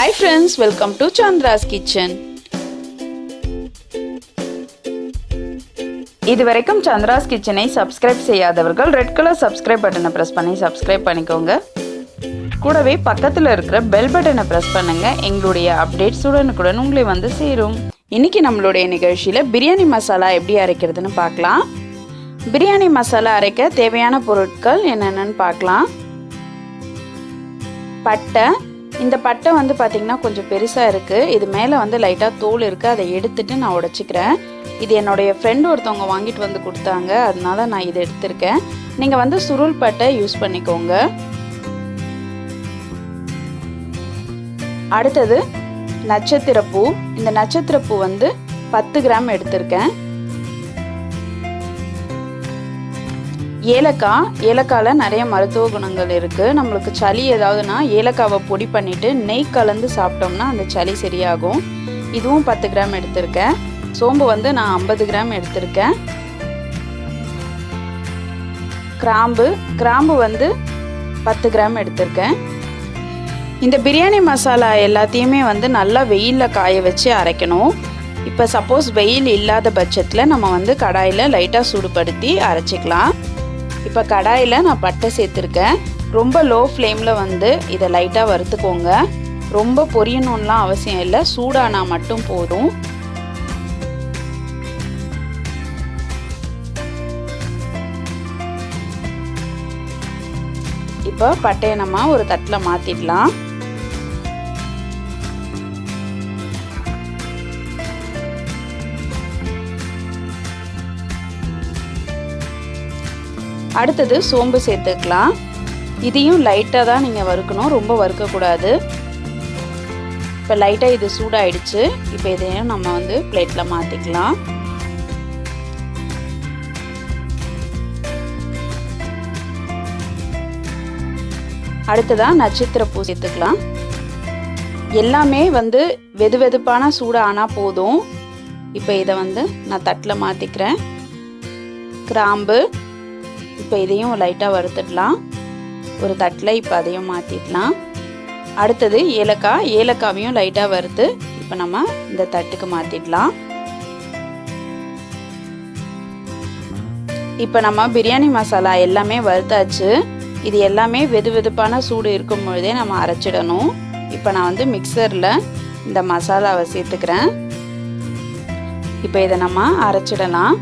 Hi friends, welcome to Chandra's Kitchen. இதுவரைக்கும் சந்திராஸ் கிச்சனை subscribe செய்யாதவர்கள் ரெட் கலர் சப்ஸ்கிரைப் பட்டனை பிரஸ் பண்ணி சப்ஸ்கிரைப் பண்ணிக்கோங்க. கூடவே பக்கத்தில் இருக்கிற பெல் பட்டனை பிரஸ் பண்ணுங்க. எங்களுடைய அப்டேட்ஸ் உடனுக்குடன் உங்களை வந்து சேரும். இன்னைக்கு நம்மளுடைய நிகழ்ச்சியில் பிரியாணி மசாலா எப்படி அரைக்கிறதுன்னு பார்க்கலாம். பிரியாணி மசாலா அரைக்க தேவையான பொருட்கள் என்னென்னு பார்க்கலாம். பட்டை, இந்த பட்டை வந்து பார்த்திங்கன்னா கொஞ்சம் பெருசாக இருக்குது. இது மேலே வந்து லைட்டாக தோல் இருக்குது, அதை எடுத்துட்டு நான் உடைச்சிக்கிறேன். இது என்னுடைய ஃப்ரெண்டு ஒருத்தவங்க வாங்கிட்டு வந்து கொடுத்தாங்க, அதனால நான் இதை எடுத்திருக்கேன். நீங்கள் வந்து சுருள் பட்டை யூஸ் பண்ணிக்கோங்க. அடுத்தது நட்சத்திரப்பூ. இந்த நட்சத்திரப்பூ வந்து 10 கிராம் எடுத்திருக்கேன். ஏலக்காயில் நிறைய மருத்துவ குணங்கள் இருக்குது. நம்மளுக்கு சளி ஏதாவதுனா ஏலக்காவை பொடி பண்ணிவிட்டு நெய் கலந்து சாப்பிட்டோம்னா அந்த சளி சரியாகும். இதுவும் 10 கிராம் எடுத்திருக்கேன். சோம்பு வந்து நான் 50 கிராம் எடுத்திருக்கேன். கிராம்பு வந்து 10 கிராம் எடுத்திருக்கேன். இந்த பிரியாணி மசாலா எல்லாத்தையுமே வந்து நல்லா வெயிலில் காய வச்சு அரைக்கணும். இப்போ சப்போஸ் வெயில் இல்லாத பட்சத்தில் நம்ம வந்து கடாயில் லைட்டாக சூடுபடுத்தி அரைச்சிக்கலாம். இப்போ கடாயில் நான் பட்டை சேர்த்துருக்கேன். ரொம்ப லோ ஃப்ளேமில் வந்து இதை லைட்டாக வறுத்துக்கோங்க. ரொம்ப பொரியணும்லாம் அவசியம் இல்லை, சூடானா மட்டும் போதும். இப்போ பட்டையை நம்ம ஒரு தட்டில் மாற்றிடலாம். அடுத்தது சோம்பு சேர்த்துக்கலாம். இதையும் லைட்டாக தான் நீங்கள் வறுக்கணும், ரொம்ப வறுக்கக்கூடாது. இப்போ லைட்டாக இது சூடாயிடுச்சு. இப்போ இதையும் நம்ம வந்து பிளேட்டில் மாற்றிக்கலாம். அடுத்ததாக நட்சத்திரப்பூ சேர்த்துக்கலாம். எல்லாமே வந்து வெதுவெதுப்பான சூடு ஆனால் போதும். இப்போ இதை வந்து நான் தட்டில் மாற்றிக்கிறேன். கிராம்பு, இப்போ இதையும் லைட்டாக வறுத்துடலாம். ஒரு தட்டில் இப்போ அதையும் மாற்றிடலாம். அடுத்தது ஏலக்காவையும் லைட்டாக வறுத்து இப்போ நம்ம இந்த தட்டுக்கு மாற்றிடலாம். இப்போ நம்ம பிரியாணி மசாலா எல்லாமே வறுத்தாச்சு. இது எல்லாமே வெதுவெதுப்பான சூடு இருக்கும் பொழுதே நம்ம அரைச்சிடணும். இப்போ நான் வந்து மிக்சரில் இந்த மசாலாவை சேர்த்துக்கிறேன். இப்போ இதை நம்ம அரைச்சிடலாம்.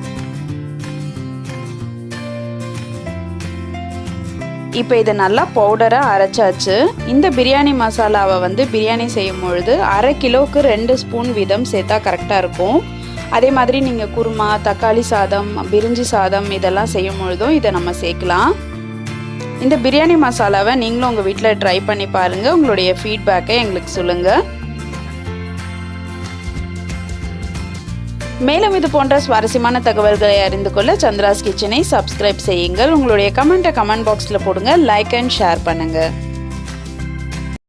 இப்போ இது நல்லா பவுடராக அரைச்சாச்சு. இந்த பிரியாணி மசாலாவை வந்து பிரியாணி செய்யும் பொழுது 1/2 கிலோவுக்கு 2 ஸ்பூன் வீதம் சேர்த்தா கரெக்டாக இருக்கும். அதே மாதிரி நீங்கள் குருமா, தக்காளி சாதம், பிரிஞ்சி சாதம் இதெல்லாம் செய்யும் பொழுதும் இதை நம்ம சேர்க்கலாம். இந்த பிரியாணி மசாலாவை நீங்களும் உங்கள் வீட்டில் ட்ரை பண்ணி பாருங்கள். உங்களுடைய ஃபீட்பேக்கை எங்களுக்கு சொல்லுங்கள். மேலும் இது போன்ற சுவாரஸ்யமான தகவல்களை அறிந்து கொள்ள சந்திராஸ் கிச்சனை சப்ஸ்கிரைப் செய்யுங்கள். உங்களுடைய கமெண்ட்டை கமெண்ட் பாக்ஸில் போடுங்க. லைக் அண்ட் ஷேர் பண்ணுங்கள்.